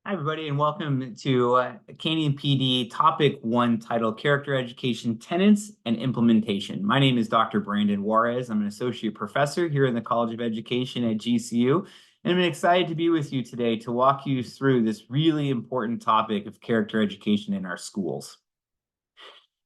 Hi, everybody, and welcome to Canadian PD Topic 1 titled Character Education Tenants and Implementation. My name is Dr. Brandon Juarez. I'm an associate professor here in the College of Education at GCU, and I'm excited to be with you today to walk you through this really important topic of character education in our schools.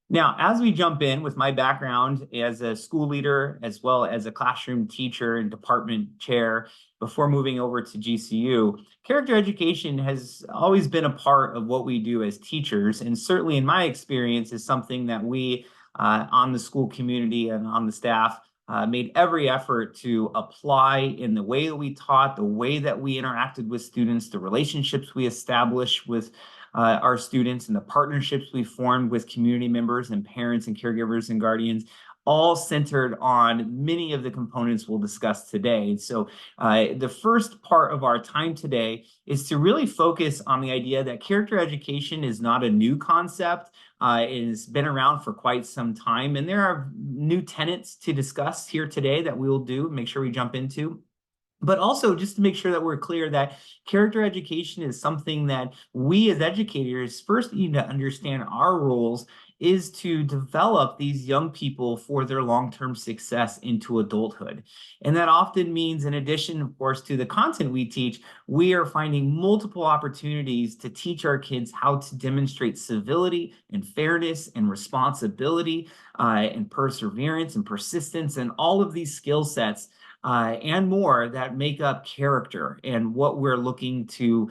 Now, as we jump in with my background as a school leader, as well as a classroom teacher and department chair, before moving over to GCU, character education has always been a part of what we do as teachers. And certainly in my experience is something that we on the school community and on the staff made every effort to apply in the way that we taught, the way that we interacted with students, the relationships we established with our students and the partnerships we formed with community members and parents and caregivers and guardians, all centered on many of the components we'll discuss today. So the first part of our time today is to really focus on the idea that character education is not a new concept. It has been around for quite some time, and there are new tenets to discuss here today that we will do, make sure we jump into. But also just to make sure that we're clear that character education is something that we as educators first need to understand our roles is to develop these young people for their long-term success into adulthood. And that often means, in addition, of course, to the content we teach, we are finding multiple opportunities to teach our kids how to demonstrate civility and fairness and responsibility and perseverance and persistence and all of these skill sets and more that make up character and what we're looking to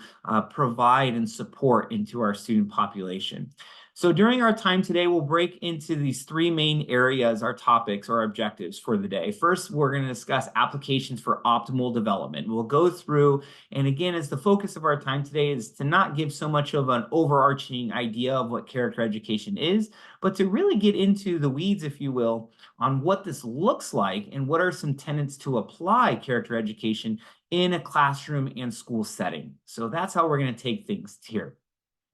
provide and support into our student population. So during our time today, we'll break into these three main areas, our topics or objectives for the day. First, we're going to discuss applications for optimal development. We'll go through, and again, as the focus of our time today is to not give so much of an overarching idea of what character education is, but to really get into the weeds, if you will, on what this looks like and what are some tenets to apply character education in a classroom and school setting. So that's how we're going to take things here.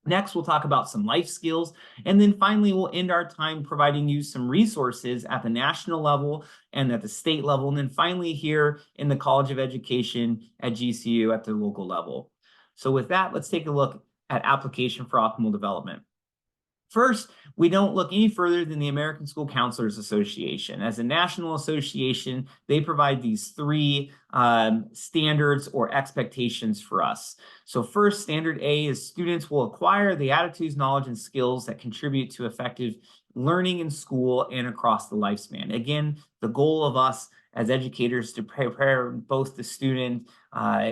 Next, we'll talk about some life skills. And then finally, we'll end our time providing you some resources at the national level and at the state level. And then finally, here in the College of Education at GCU at the local level. So with that, let's take a look at application for optimal development. First, we don't look any further than the American School Counselors Association. As a national association, they provide these three standards or expectations for us. So first, standard A is students will acquire the attitudes, knowledge, and skills that contribute to effective learning in school and across the lifespan. Again, the goal of us as educators to prepare both the student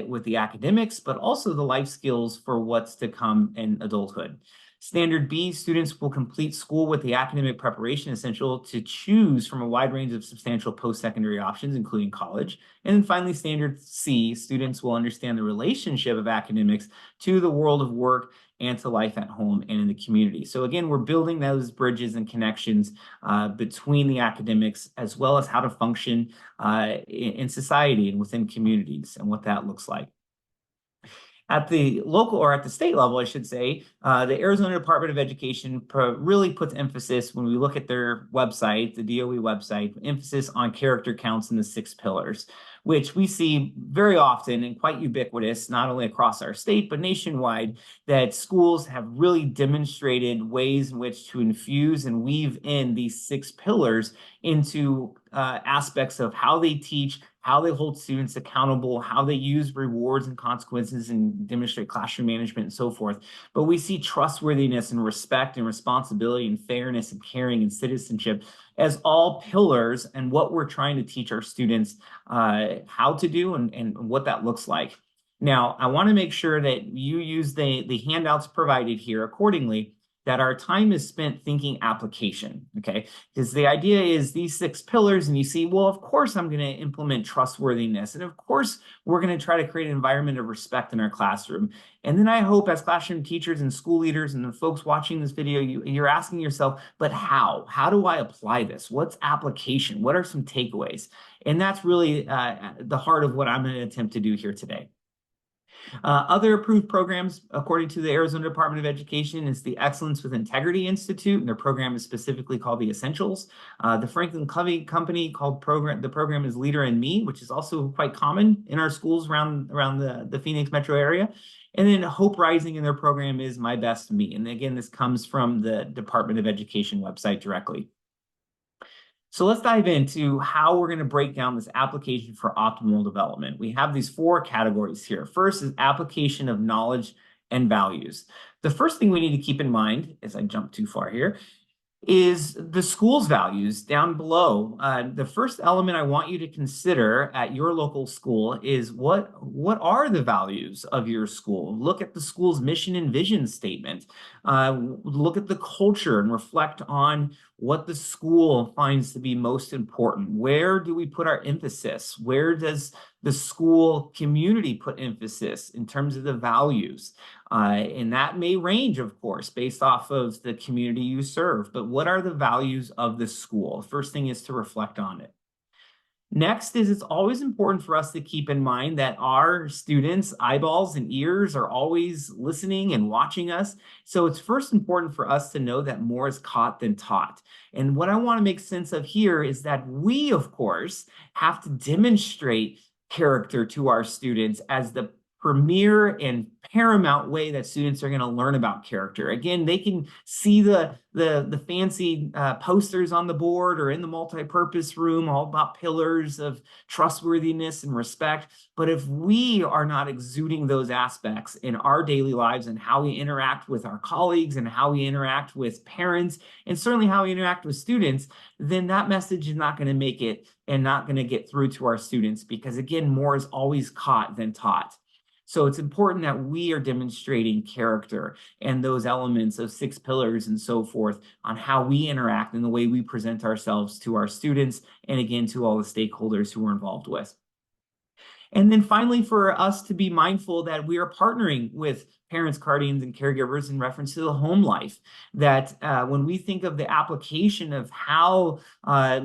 with the academics, but also the life skills for what's to come in adulthood. Standard B, students will complete school with the academic preparation essential to choose from a wide range of substantial post-secondary options, including college. And then finally, standard C, students will understand the relationship of academics to the world of work and to life at home and in the community. So again, we're building those bridges and connections between the academics as well as how to function in society and within communities and what that looks like. At the local or at the state level, I should say, the Arizona Department of Education really puts emphasis when we look at their website, the DOE website, emphasis on character counts in the 6 pillars, which we see very often and quite ubiquitous, not only across our state, but nationwide, that schools have really demonstrated ways in which to infuse and weave in these 6 pillars into aspects of how they teach, how they hold students accountable, how they use rewards and consequences and demonstrate classroom management and so forth. But we see trustworthiness and respect and responsibility and fairness and caring and citizenship as all pillars and what we're trying to teach our students how to do and what that looks like. Now, I want to make sure that you use the handouts provided here accordingly, that our time is spent thinking application, okay? Because the idea is these 6 pillars, and you see, well, of course I'm going to implement trustworthiness, and of course we're going to try to create an environment of respect in our classroom. And then I hope as classroom teachers and school leaders and the folks watching this video, you're asking yourself, but how? How do I apply this? What's application? What are some takeaways? And that's really the heart of what I'm going to attempt to do here today. Other approved programs, according to the Arizona Department of Education, is the Excellence with Integrity Institute, and their program is specifically called the Essentials. The Franklin Covey Company the program is Leader in Me, which is also quite common in our schools around the Phoenix metro area. And then Hope Rising in their program is My Best Me. And again, this comes from the Department of Education website directly. So let's dive into how we're going to break down this application for optimal development. We have these 4 categories here. First is application of knowledge and values. The first thing we need to keep in mind, as I jump too far here, is the school's values down below. The first element I want you to consider at your local school is what are the values of your school? Look at the school's mission and vision statement. Look at the culture and reflect on what the school finds to be most important. Where do we put our emphasis? Where does the school community put emphasis in terms of the values? And that may range, of course, based off of the community you serve. But what are the values of the school? First thing is to reflect on it. Next is it's always important for us to keep in mind that our students' eyeballs and ears are always listening and watching us. So it's first important for us to know that more is caught than taught. And what I want to make sense of here is that we, of course, have to demonstrate character to our students as the premier and paramount way that students are going to learn about character. Again, they can see the fancy posters on the board or in the multi-purpose room all about pillars of trustworthiness and respect. But if we are not exuding those aspects in our daily lives and how we interact with our colleagues and how we interact with parents and certainly how we interact with students, then that message is not going to make it and not going to get through to our students because, again, more is always caught than taught. So it's important that we are demonstrating character and those elements of 6 pillars and so forth on how we interact and the way we present ourselves to our students and, again, to all the stakeholders who we're involved with. And then finally, for us to be mindful that we are partnering with parents, guardians, and caregivers in reference to the home life, that when we think of the application of how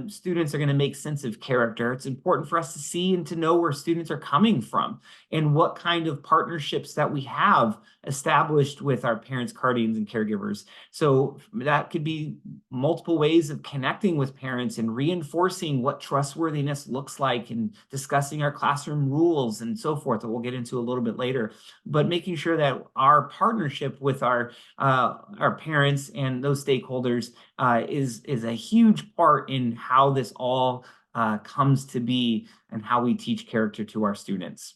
students are going to make sense of character, it's important for us to see and to know where students are coming from and what kind of partnerships that we have established with our parents, guardians, and caregivers. So that could be multiple ways of connecting with parents and reinforcing what trustworthiness looks like and discussing our classroom rules and so forth that we'll get into a little bit later, but making sure that our partnership with our parents and those stakeholders is a huge part in how this all comes to be and how we teach character to our students.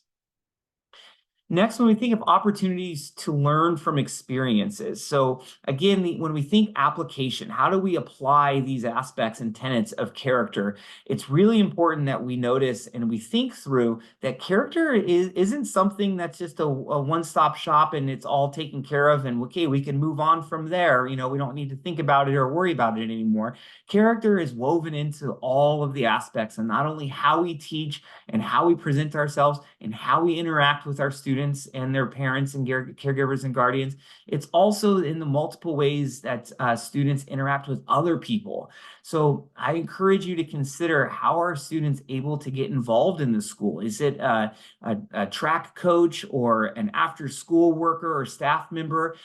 Next, when we think of opportunities to learn from experiences. So again, when we think application, how do we apply these aspects and tenets of character? It's really important that we notice and we think through that character isn't something that's just a one-stop shop and it's all taken care of and okay, we can move on from there. You know, we don't need to think about it or worry about it anymore. Character is woven into all of the aspects and not only how we teach and how we present ourselves and how we interact with our students and their parents and caregivers and guardians. It's also in the multiple ways that students interact with other people. So I encourage you to consider how are students able to get involved in the school? Is it a track coach or an after-school worker or staff member?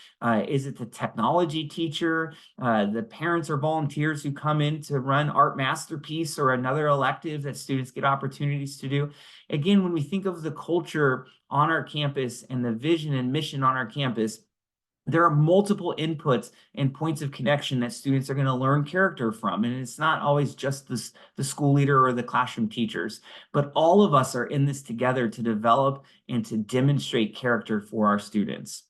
Is it the technology teacher? The parents or volunteers who come in to run Art Masterpiece or another elective that students get opportunities to do? Again, when we think of the culture on our campus and the vision and mission on our campus, there are multiple inputs and points of connection that students are going to learn character from. And it's not always just the school leader or the classroom teachers, but all of us are in this together to develop and to demonstrate character for our students.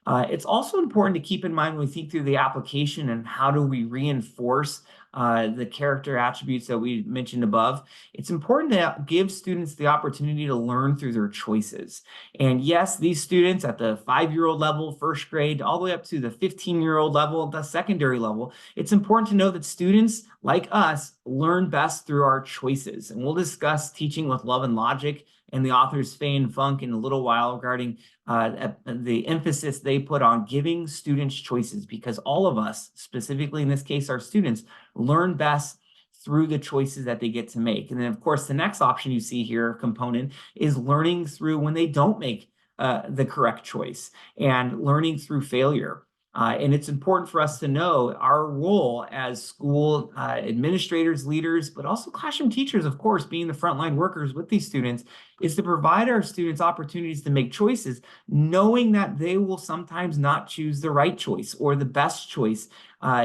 It's also important to keep in mind when we think through the application and how do we reinforce the character attributes that we mentioned above. It's important to give students the opportunity to learn through their choices. And yes, these students at the 5-year-old level, first grade, all the way up to the 15-year-old level, the secondary level, it's important to know that students like us learn best through our choices. And we'll discuss teaching with love and logic and the authors Fay and Funk in a little while regarding the emphasis they put on giving students choices, because all of us, specifically in this case our students, learn best through the choices that they get to make. And then, of course, the next option you see here, component, is learning through when they don't make the correct choice, and learning through failure. And it's important for us to know our role as school administrators, leaders, but also classroom teachers, of course, being the frontline workers with these students, is to provide our students opportunities to make choices, knowing that they will sometimes not choose the right choice or the best choice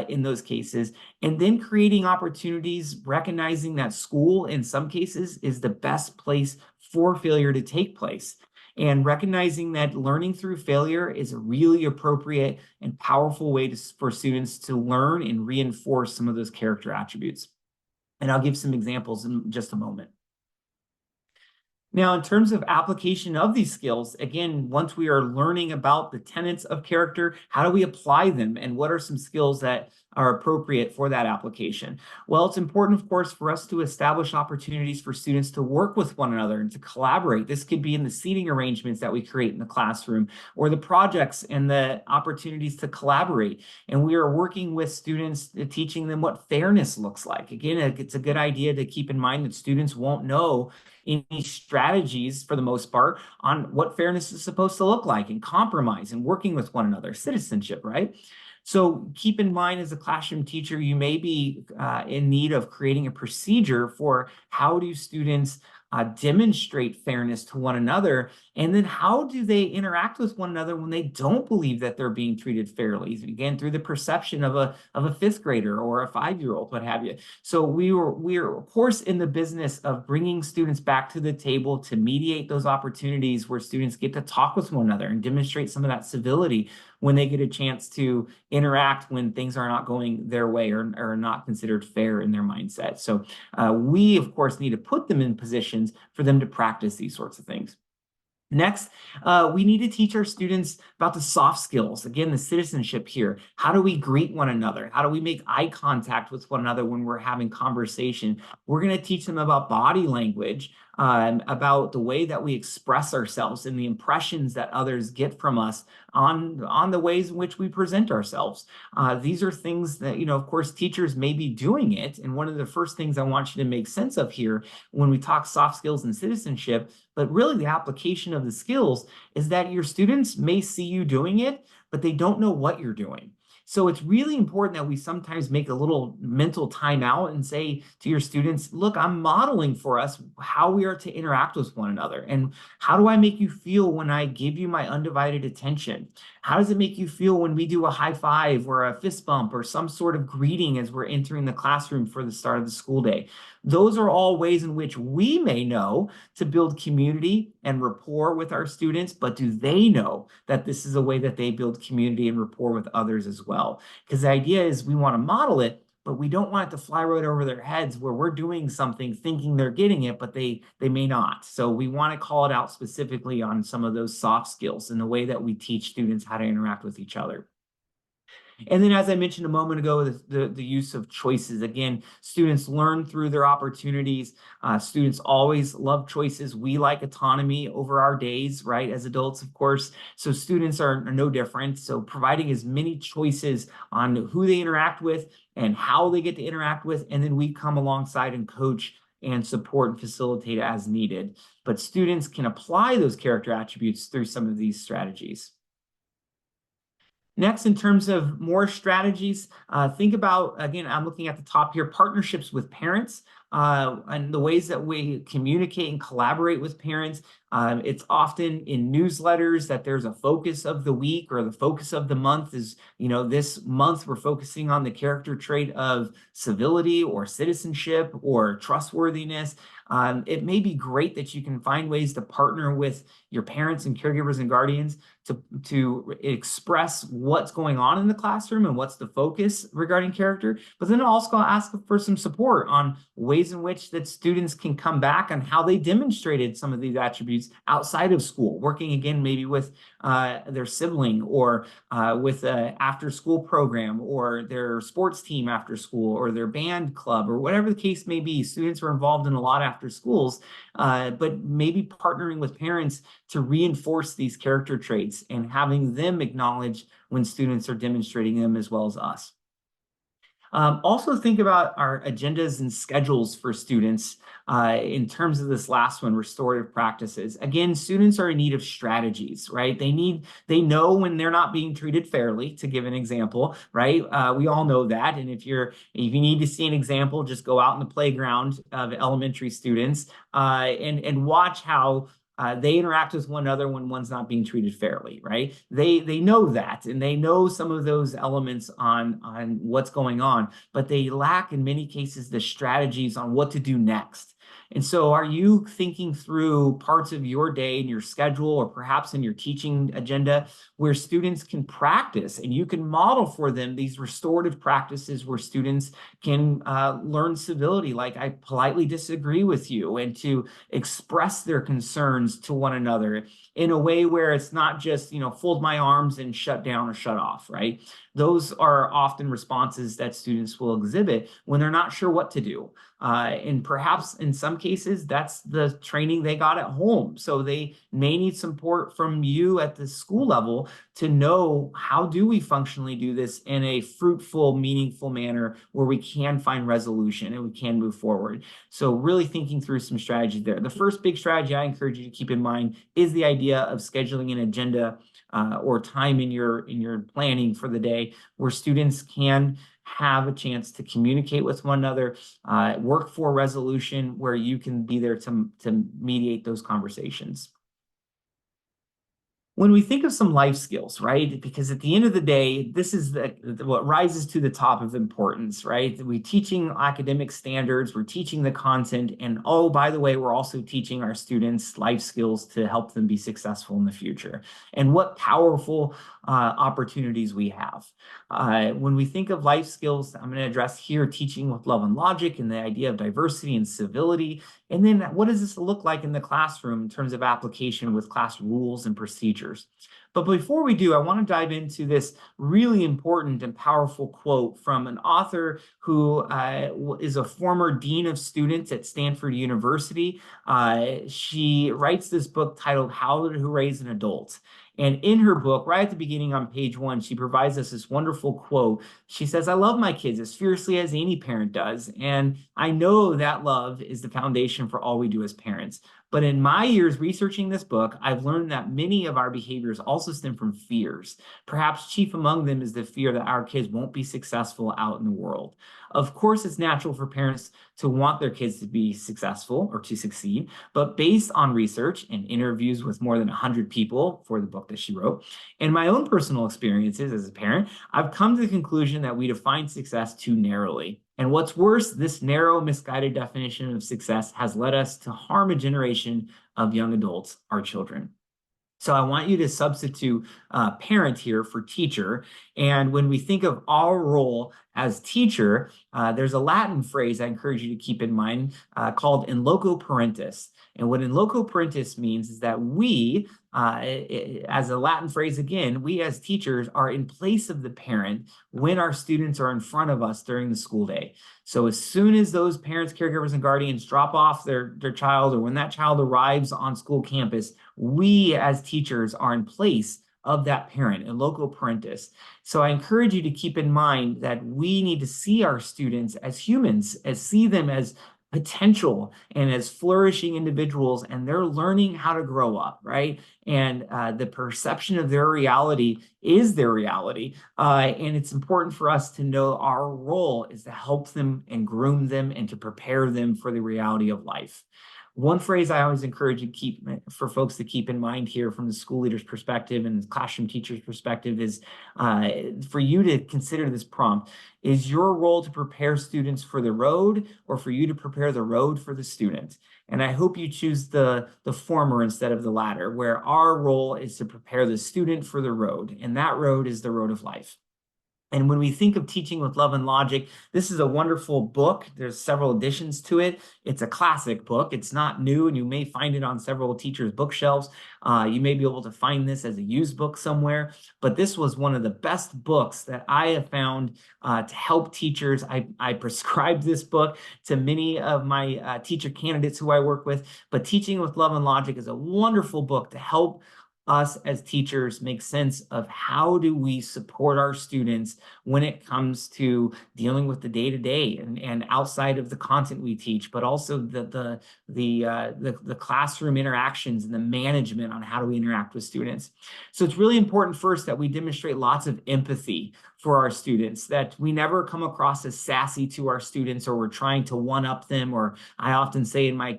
in those cases, and then creating opportunities, recognizing that school in some cases is the best place for failure to take place, and recognizing that learning through failure is a really appropriate and powerful way for students to learn and reinforce some of those character attributes. And I'll give some examples in just a moment. Now, in terms of application of these skills, again, once we are learning about the tenets of character, how do we apply them, and what are some skills that are appropriate for that application? Well, it's important, of course, for us to establish opportunities for students to work with one another and to collaborate. This could be in the seating arrangements that we create in the classroom, or the projects and the opportunities to collaborate. And we are working with students, teaching them what fairness looks like. Again, it's a good idea to keep in mind that students won't know any strategies, for the most part, on what fairness is supposed to look like, and compromise and working with one another, citizenship, right? So keep in mind, as a classroom teacher, you may be in need of creating a procedure for how do students demonstrate fairness to one another, and then how do they interact with one another when they don't believe that they're being treated fairly, again, through the perception of a fifth grader or a 5-year-old, what have you. So we're of course in the business of bringing students back to the table to mediate those opportunities where students get to talk with one another and demonstrate some of that civility when they get a chance to interact when things are not going their way, or are not considered fair in their mindset. So we, of course, need to put them in positions for them to practice these sorts of things. Next, we need to teach our students about the soft skills. Again, the citizenship here. How do we greet one another? How do we make eye contact with one another when we're having conversation? We're going to teach them about body language, about the way that we express ourselves and the impressions that others get from us on the ways in which we present ourselves. These are things that, of course, teachers may be doing it. And one of the first things I want you to make sense of here when we talk soft skills and citizenship, but really the application of the skills, is that your students may see you doing it, but they don't know what you're doing. So it's really important that we sometimes make a little mental timeout and say to your students, look, I'm modeling for us how we are to interact with one another. And how do I make you feel when I give you my undivided attention? How does it make you feel when we do a high five or a fist bump or some sort of greeting as we're entering the classroom for the start of the school day? Those are all ways in which we may know to build community and rapport with our students, but do they know that this is a way that they build community and rapport with others as well? Because the idea is we want to model it, but we don't want it to fly right over their heads where we're doing something thinking they're getting it, but they may not. So we want to call it out specifically on some of those soft skills and the way that we teach students how to interact with each other. And then, as I mentioned a moment ago, the use of choices. Again, students learn through their opportunities. Students always love choices. We like autonomy over our days, right? As adults, of course. So students are no different. So providing as many choices on who they interact with and how they get to interact with, and then we come alongside and coach and support and facilitate as needed. But students can apply those character attributes through some of these strategies. Next, in terms of more strategies, think about, again, I'm looking at the top here, partnerships with parents, and the ways that we communicate and collaborate with parents. It's often in newsletters that there's a focus of the week or the focus of the month is, this month we're focusing on the character trait of civility or citizenship or trustworthiness. It may be great that you can find ways to partner with your parents and caregivers and guardians to express what's going on in the classroom and what's the focus regarding character, but then also ask for some support on ways in which that students can come back on how they demonstrated some of these attributes outside of school, working again maybe with their sibling or with an after-school program or their sports team after school or their band club or whatever the case may be. Students are involved in a lot after schools, but maybe partnering with parents to reinforce these character traits and having them acknowledge when students are demonstrating them as well as us. Also think about our agendas and schedules for students in terms of this last one, restorative practices. Again, students are in need of strategies, right? They know when they're not being treated fairly, to give an example, right? We all know that. And if you need to see an example, just go out in the playground of elementary students and watch how they interact with one another when one's not being treated fairly, right? They know that, and they know some of those elements on what's going on, but they lack in many cases the strategies on what to do next. And so are you thinking through parts of your day and your schedule, or perhaps in your teaching agenda, where students can practice and you can model for them these restorative practices where students can learn civility, like I politely disagree with you, and to express their concerns to one another in a way where it's not just, fold my arms and shut down or shut off, right? Those are often responses that students will exhibit when they're not sure what to do. And perhaps in some cases, that's the training they got at home. So they may need support from you at the school level to know, how do we functionally do this in a fruitful, meaningful manner where we can find resolution and we can move forward. So really thinking through some strategies there. The first big strategy I encourage you to keep in mind is the idea of scheduling an agenda or time in your planning for the day where students can have a chance to communicate with one another, work for resolution where you can be there to mediate those conversations. When we think of some life skills, right? Because at the end of the day, this is what rises to the top of importance, right? We're teaching academic standards, we're teaching the content, and oh, by the way, we're also teaching our students life skills to help them be successful in the future. And what powerful opportunities we have. When we think of life skills, I'm going to address here teaching with love and logic and the idea of diversity and civility. And then what does this look like in the classroom in terms of application with class rules and procedures? But before we do, I want to dive into this really important and powerful quote from an author who is a former dean of students at Stanford University. She writes this book titled How to Raise an Adult. And in her book, right at the beginning on page 1, she provides us this wonderful quote. She says, "I love my kids as fiercely as any parent does. And I know that love is the foundation for all we do as parents. But in my years researching this book, I've learned that many of our behaviors also stem from fears. Perhaps chief among them is the fear that our kids won't be successful out in the world. Of course, it's natural for parents to want their kids to be successful or to succeed, but based on research and interviews with more than 100 people for the book that she wrote, and my own personal experiences as a parent, I've come to the conclusion that we define success too narrowly. And what's worse, this narrow, misguided definition of success has led us to harm a generation of young adults, our children." So I want you to substitute parent here for teacher. And when we think of our role as teacher, there's a Latin phrase I encourage you to keep in mind called in loco parentis. And what in loco parentis means is that we, as a Latin phrase again, we as teachers are in place of the parent when our students are in front of us during the school day. So as soon as those parents, caregivers, and guardians drop off their child, or when that child arrives on school campus, we as teachers are in place of that parent, in loco parentis. So I encourage you to keep in mind that we need to see our students as humans, see them as potential and as flourishing individuals, and they're learning how to grow up, right? And the perception of their reality is their reality. And it's important for us to know our role is to help them and groom them and to prepare them for the reality of life. One phrase I always encourage you for folks to keep in mind here from the school leader's perspective and the classroom teacher's perspective is for you to consider this prompt. Is your role to prepare students for the road, or for you to prepare the road for the student? And I hope you choose the former instead of the latter, where our role is to prepare the student for the road, and that road is the road of life. And when we think of teaching with love and logic, this is a wonderful book. There's several editions to it. It's a classic book. It's not new, and you may find it on several teachers' bookshelves. You may be able to find this as a used book somewhere, but this was one of the best books that I have found to help teachers. I prescribed this book to many of my teacher candidates who I work with, but Teaching with Love and Logic is a wonderful book to help us as teachers make sense of how do we support our students when it comes to dealing with the day-to-day and outside of the content we teach, but also the classroom interactions and the management on how do we interact with students. So it's really important first that we demonstrate lots of empathy for our students, that we never come across as sassy to our students or we're trying to one-up them. Or I often say in my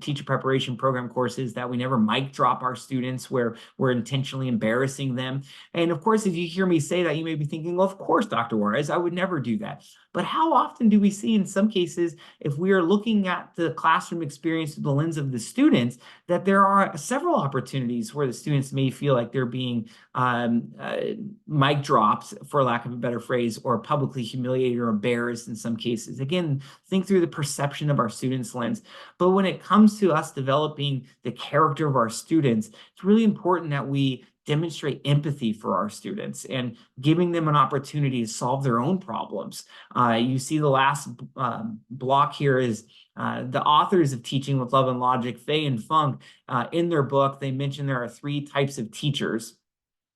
teacher preparation program courses that we never mic drop our students where we're intentionally embarrassing them. And of course, if you hear me say that, you may be thinking, well, of course, Dr. Juarez, I would never do that. But how often do we see in some cases, if we are looking at the classroom experience through the lens of the students, that there are several opportunities where the students may feel like they're being mic dropped, for lack of a better phrase, or publicly humiliated or embarrassed in some cases. Again, think through the perception of our students' lens. But when it comes to us developing the character of our students, it's really important that we demonstrate empathy for our students and giving them an opportunity to solve their own problems. You see the last block here is the authors of Teaching with Love and Logic, Fay and Funk, in their book, they mention there are 3 types of teachers.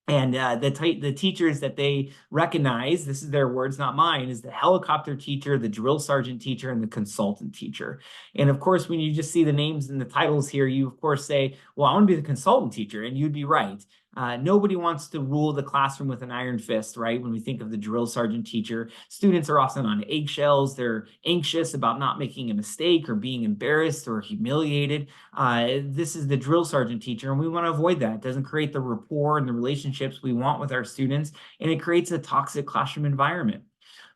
And the teachers that they recognize, this is their words, not mine, is the helicopter teacher, the drill sergeant teacher, and the consultant teacher. And of course, when you just see the names and the titles here, you of course say, well, I want to be the consultant teacher, and you'd be right. Nobody wants to rule the classroom with an iron fist, right? When we think of the drill sergeant teacher, students are often on eggshells. They're anxious about not making a mistake or being embarrassed or humiliated. This is the drill sergeant teacher, and we want to avoid that. It doesn't create the rapport and the relationships we want with our students, and it creates a toxic classroom environment.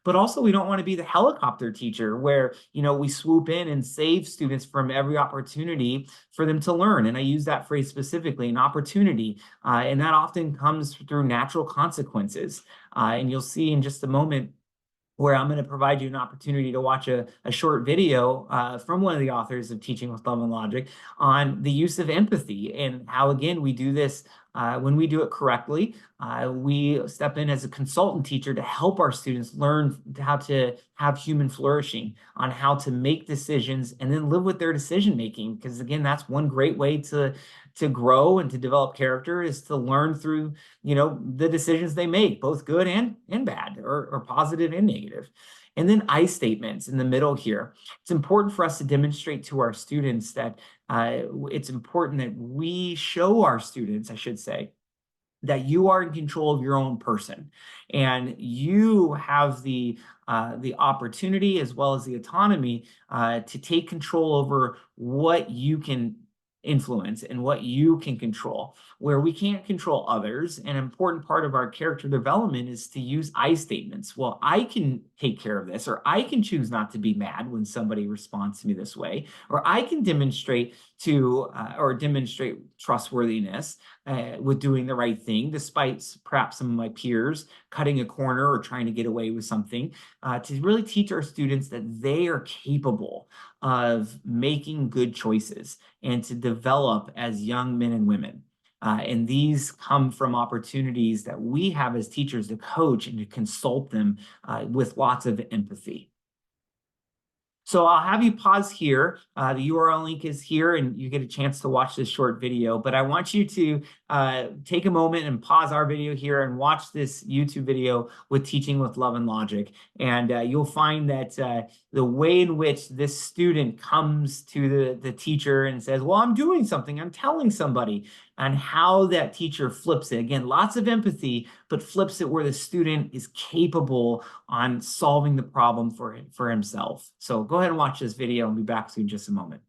But also, we don't want to be the helicopter teacher where, we swoop in and save students from every opportunity for them to learn. And I use that phrase specifically, an opportunity. And that often comes through natural consequences. And you'll see in just a moment where I'm going to provide you an opportunity to watch a short video from one of the authors of Teaching with Love and Logic on the use of empathy and how, again, we do this when we do it correctly. We step in as a consultant teacher to help our students learn how to have human flourishing, on how to make decisions and then live with their decision making. Because again, that's one great way to grow and to develop character, is to learn through the decisions they make, both good and bad, or positive and negative. And then I statements in the middle here. It's important for us to demonstrate to our students that it's important that we show our students, I should say, that you are in control of your own person, and you have the opportunity as well as the autonomy to take control over what you can influence and what you can control. Where we can't control others, an important part of our character development is to use I statements. Well, I can take care of this, or I can choose not to be mad when somebody responds to me this way, or I can demonstrate trustworthiness with doing the right thing, despite perhaps some of my peers cutting a corner or trying to get away with something, to really teach our students that they are capable of making good choices and to develop as young men and women. And these come from opportunities that we have as teachers to coach and to consult them with lots of empathy. So I'll have you pause here. The URL link is here, and you get a chance to watch this short video. But I want you to take a moment and pause our video here and watch this YouTube video with Teaching with Love and Logic. And you'll find that the way in which this student comes to the teacher and says, well, I'm doing something, I'm telling somebody, and how that teacher flips it. Again, lots of empathy, but flips it where the student is capable on solving the problem for himself. So go ahead and watch this video, and be back to you in just a moment.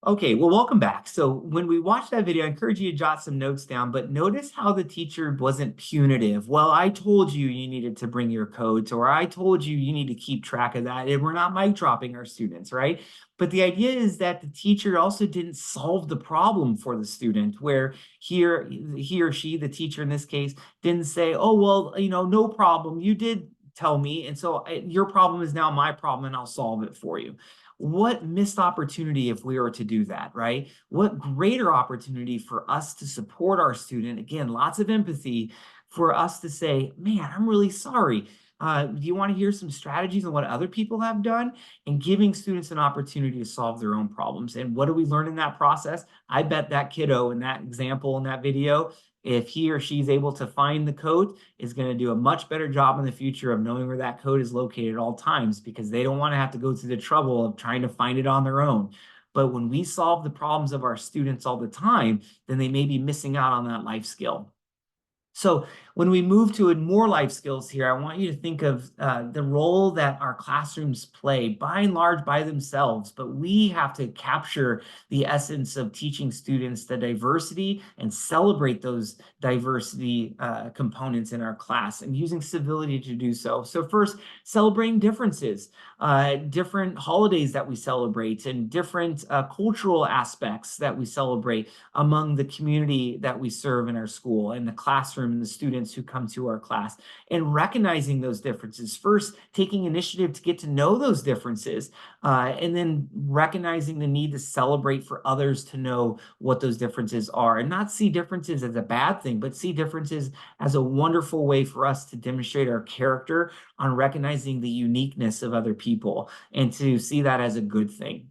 Okay, well, welcome back. So when we watched that video, I encourage you to jot some notes down, but notice how the teacher wasn't punitive. Well, I told you you needed to bring your codes, or I told you you need to keep track of that, and we're not mic dropping our students, right? But the idea is that the teacher also didn't solve the problem for the student, where he or she, the teacher in this case, didn't say, oh, well, no problem. You did tell me, and so your problem is now my problem, and I'll solve it for you. What missed opportunity if we were to do that, right? What greater opportunity for us to support our student, again, lots of empathy, for us to say, man, I'm really sorry. Do you want to hear some strategies on what other people have done? And giving students an opportunity to solve their own problems. And what do we learn in that process? I bet that kiddo in that example in that video, if he or she's able to find the code, is going to do a much better job in the future of knowing where that code is located at all times, because they don't want to have to go through the trouble of trying to find it on their own. But when we solve the problems of our students all the time, then they may be missing out on that life skill. So when we move to more life skills here, I want you to think of the role that our classrooms play, by and large, by themselves. But we have to capture the essence of teaching students the diversity and celebrate those diversity components in our class, and using civility to do so. So first, celebrating differences, different holidays that we celebrate, and different cultural aspects that we celebrate among the community that we serve in our school and the classroom and the students who come to our class, and recognizing those differences. First, taking initiative to get to know those differences, and then recognizing the need to celebrate for others to know what those differences are, and not see differences as a bad thing, but see differences as a wonderful way for us to demonstrate our character on recognizing the uniqueness of other people, and to see that as a good thing.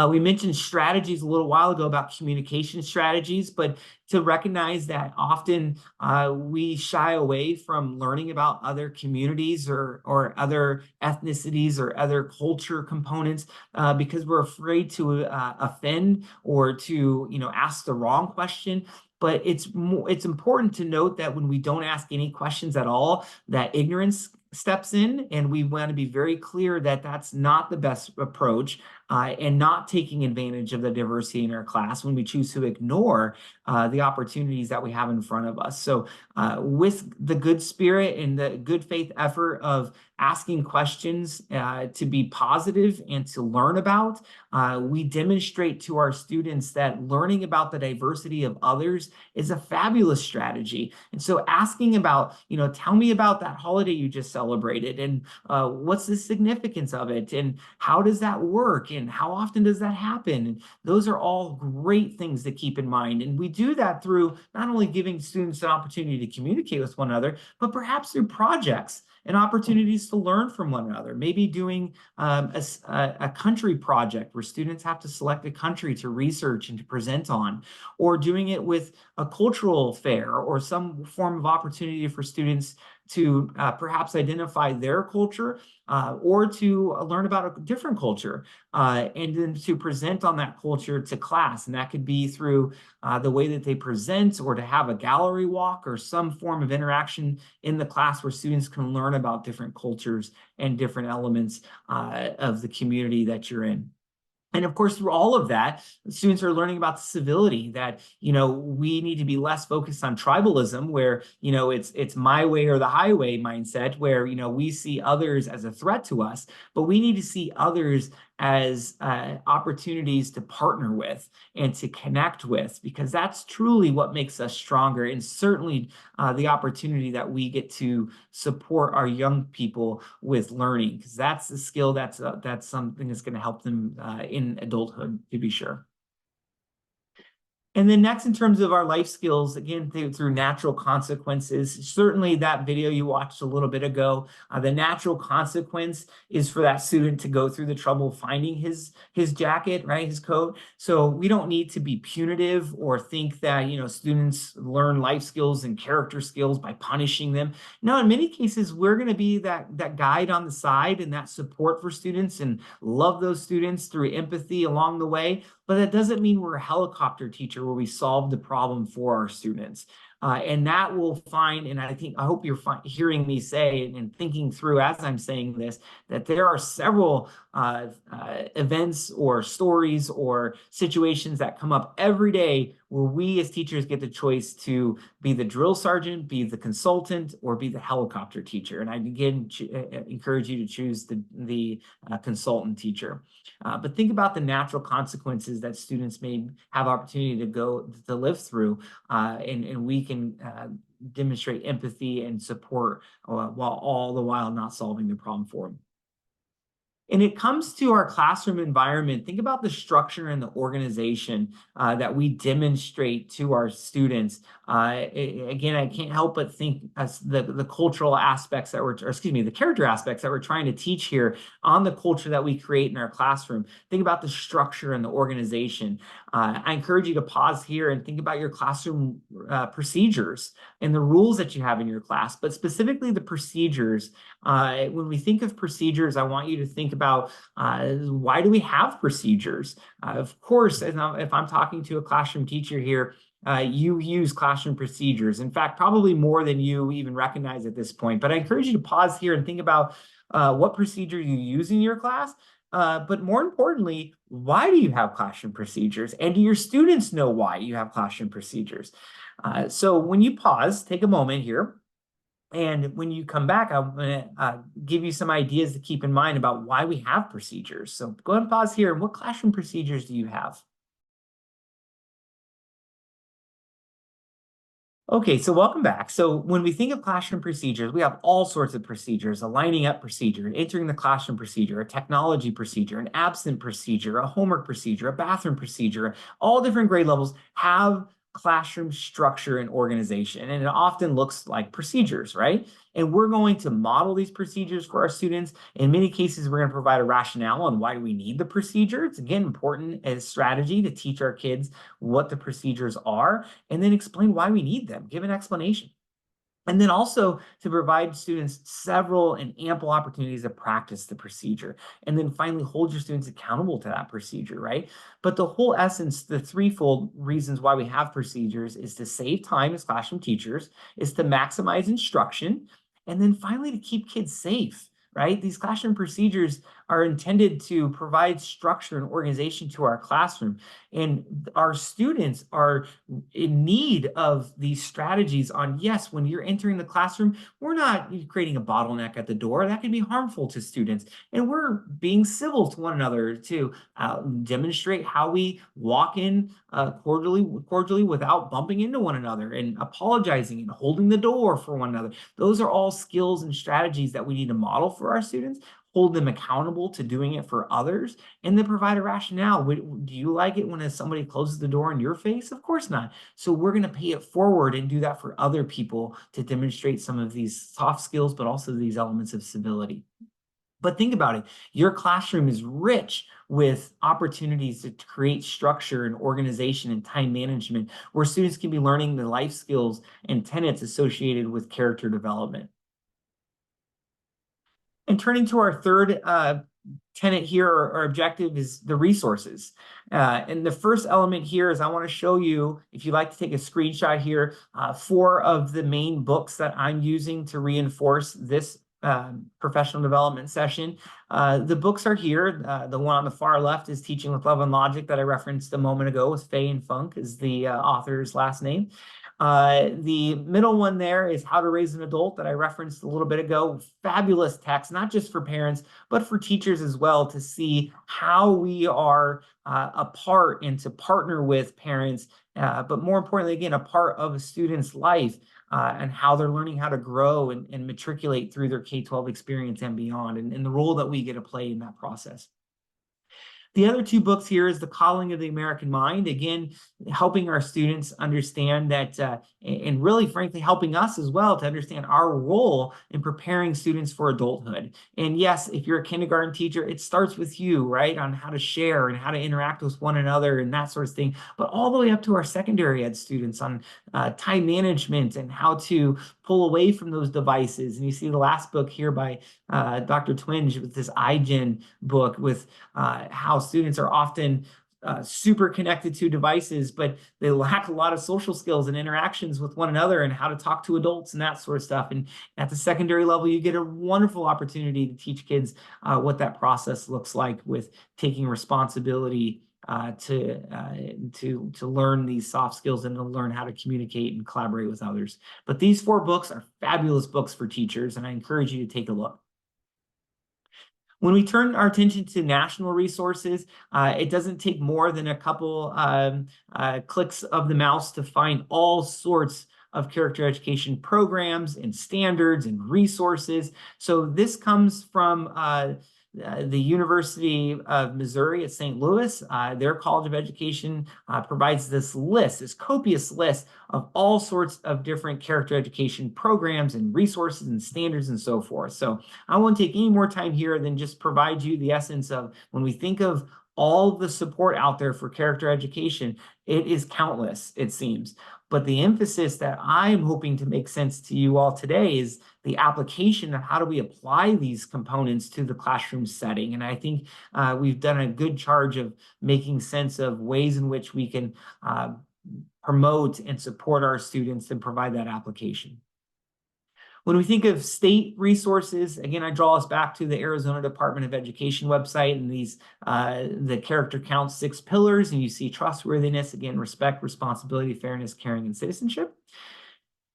We mentioned strategies a little while ago about communication strategies, but to recognize that often we shy away from learning about other communities or other ethnicities or other culture components because we're afraid to offend or to ask the wrong question. But it's important to note that when we don't ask any questions at all, that ignorance steps in, and we want to be very clear that that's not the best approach, and not taking advantage of the diversity in our class when we choose to ignore the opportunities that we have in front of us. So with the good spirit and the good faith effort of asking questions to be positive and to learn about, we demonstrate to our students that learning about the diversity of others is a fabulous strategy. And so asking about, tell me about that holiday you just celebrated, and what's the significance of it, and how does that work, and how often does that happen? And those are all great things to keep in mind. And we do that through not only giving students an opportunity to communicate with one another, but perhaps through projects and opportunities to learn from one another. Maybe doing a country project where students have to select a country to research and to present on, or doing it with a cultural fair or some form of opportunity for students to perhaps identify their culture or to learn about a different culture, and then to present on that culture to class. And that could be through the way that they present, or to have a gallery walk or some form of interaction in the class where students can learn about different cultures and different elements of the community that you're in. And of course, through all of that, students are learning about civility, that, we need to be less focused on tribalism, where, it's my way or the highway mindset, where, we see others as a threat to us, but we need to see others as opportunities to partner with and to connect with, because that's truly what makes us stronger. And certainly the opportunity that we get to support our young people with learning, because that's the skill that's something that's going to help them in adulthood, to be sure. And then next, in terms of our life skills, again, through natural consequences, certainly that video you watched a little bit ago, the natural consequence is for that student to go through the trouble of finding his jacket, right, his coat. So we don't need to be punitive or think that, students learn life skills and character skills by punishing them. No, in many cases, we're going to be that guide on the side and that support for students, and love those students through empathy along the way. But that doesn't mean we're a helicopter teacher where we solve the problem for our students. And that will find, and I hope you're hearing me say and thinking through as I'm saying this, that there are several events or stories or situations that come up every day where we as teachers get the choice to be the drill sergeant, be the consultant, or be the helicopter teacher. And I again encourage you to choose the consultant teacher. But think about the natural consequences that students may have opportunity to live through, and we can demonstrate empathy and support while all the while not solving the problem for them. And it comes to our classroom environment. Think about the structure and the organization that we demonstrate to our students. Again, I can't help but think as the cultural aspects that we're, or excuse me, the character aspects that we're trying to teach here on the culture that we create in our classroom. Think about the structure and the organization. I encourage you to pause here and think about your classroom procedures and the rules that you have in your class, but specifically the procedures. When we think of procedures, I want you to think about why do we have procedures? Of course, if I'm talking to a classroom teacher here, you use classroom procedures. In fact, probably more than you even recognize at this point. But I encourage you to pause here and think about what procedure you use in your class. But more importantly, why do you have classroom procedures? And do your students know why you have classroom procedures? So when you pause, take a moment here. And when you come back, I'm going to give you some ideas to keep in mind about why we have procedures. So go ahead and pause here. What classroom procedures do you have? Okay, so welcome back. So when we think of classroom procedures, we have all sorts of procedures: a lining up procedure, an entering the classroom procedure, a technology procedure, an absent procedure, a homework procedure, a bathroom procedure. All different grade levels have classroom structure and organization, and it often looks like procedures, right? And we're going to model these procedures for our students. In many cases, we're going to provide a rationale on why we need the procedure. It's, again, important as strategy to teach our kids what the procedures are, and then explain why we need them, give an explanation. And then also to provide students several and ample opportunities to practice the procedure. And then finally hold your students accountable to that procedure, right? But the whole essence, the threefold reasons why we have procedures is to save time as classroom teachers, is to maximize instruction, and then finally to keep kids safe, right? These classroom procedures are intended to provide structure and organization to our classroom. And our students are in need of these strategies on, yes, when you're entering the classroom, we're not creating a bottleneck at the door. That can be harmful to students. And we're being civil to one another to demonstrate how we walk in cordially without bumping into one another, and apologizing and holding the door for one another. Those are all skills and strategies that we need to model for our students, hold them accountable to doing it for others, and then provide a rationale. Do you like it when somebody closes the door in your face? Of course not. So we're going to pay it forward and do that for other people to demonstrate some of these soft skills, but also these elements of civility. But think about it. Your classroom is rich with opportunities to create structure and organization and time management, where students can be learning the life skills and tenets associated with character development. And turning to our third tenet here, or objective, is the resources. And the first element here is I want to show you, if you'd like to take a screenshot here, 4 of the main books that I'm using to reinforce this professional development session. The books are here. The one on the far left is Teaching with Love and Logic that I referenced a moment ago, with Fay and Funk is the author's last name. The middle one there is How to Raise an Adult that I referenced a little bit ago. Fabulous text, not just for parents, but for teachers as well, to see how we are a part and to partner with parents, but more importantly, again, a part of a student's life, and how they're learning how to grow and matriculate through their K-12 experience and beyond, and the role that we get to play in that process. The other 2 books here is The Calling of the American Mind, again, helping our students understand that, and really, frankly, helping us as well to understand our role in preparing students for adulthood. And yes, if you're a kindergarten teacher, it starts with you, right, on how to share and how to interact with one another and that sort of thing, but all the way up to our secondary ed students on time management and how to pull away from those devices. And you see the last book here by Dr. Twinge with this iGen book, with how students are often super connected to devices, but they lack a lot of social skills and interactions with one another, and how to talk to adults and that sort of stuff. And at the secondary level, you get a wonderful opportunity to teach kids what that process looks like, with taking responsibility to learn these soft skills and to learn how to communicate and collaborate with others. But these 4 books are fabulous books for teachers, and I encourage you to take a look. When we turn our attention to national resources, it doesn't take more than a couple clicks of the mouse to find all sorts of character education programs and standards and resources. So this comes from The University of Missouri at St. Louis, their College of Education provides this list, this copious list of all sorts of different character education programs and resources and standards and so forth. So I won't take any more time here than just provide you the essence of when we think of all the support out there for character education, it is countless, it seems. But the emphasis that I'm hoping to make sense to you all today is the application of how do we apply these components to the classroom setting. And I think we've done a good charge of making sense of ways in which we can promote and support our students and provide that application. When we think of state resources, again, I draw us back to the Arizona Department of Education website and these, the character counts 6 pillars, and you see trustworthiness, again, respect, responsibility, fairness, caring, and citizenship.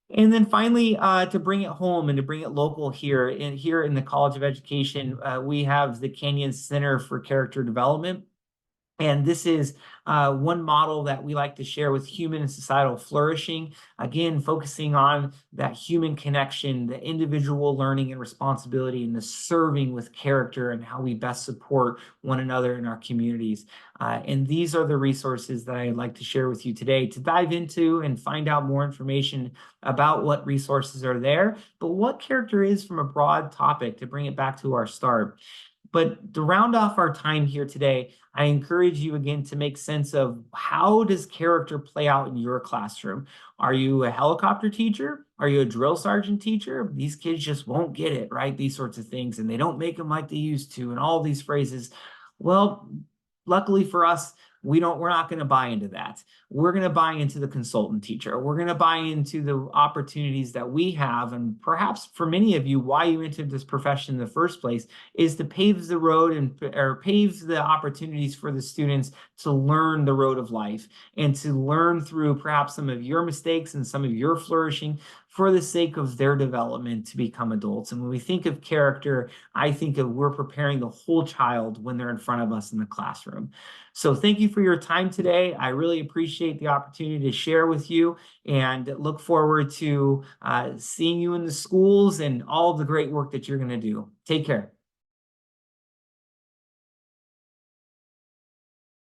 And then finally, to bring it home and to bring it local here in the College of Education, we have the Canyon Center for Character Development. And this is one model that we like to share with human and societal flourishing. Again, focusing on that human connection, the individual learning and responsibility, and the serving with character and how we best support one another in our communities. And these are the resources that I'd like to share with you today to dive into and find out more information about what resources are there, but what character is from a broad topic to bring it back to our start. But to round off our time here today, I encourage you again to make sense of how does character play out in your classroom? Are you a helicopter teacher? Are you a drill sergeant teacher? These kids just won't get it, right? These sorts of things, and they don't make them like they used to, and all these phrases. Well, luckily for us, we're not going to buy into that. We're going to buy into the consultant teacher. We're going to buy into the opportunities that we have. And perhaps for many of you, why you entered this profession in the first place is to pave the road or pave the opportunities for the students to learn the road of life and to learn through perhaps some of your mistakes and some of your flourishing for the sake of their development to become adults. And when we think of character, I think of we're preparing the whole child when they're in front of us in the classroom. So thank you for your time today. I really appreciate the opportunity to share with you and look forward to seeing you in the schools and all the great work that you're going to do. Take care.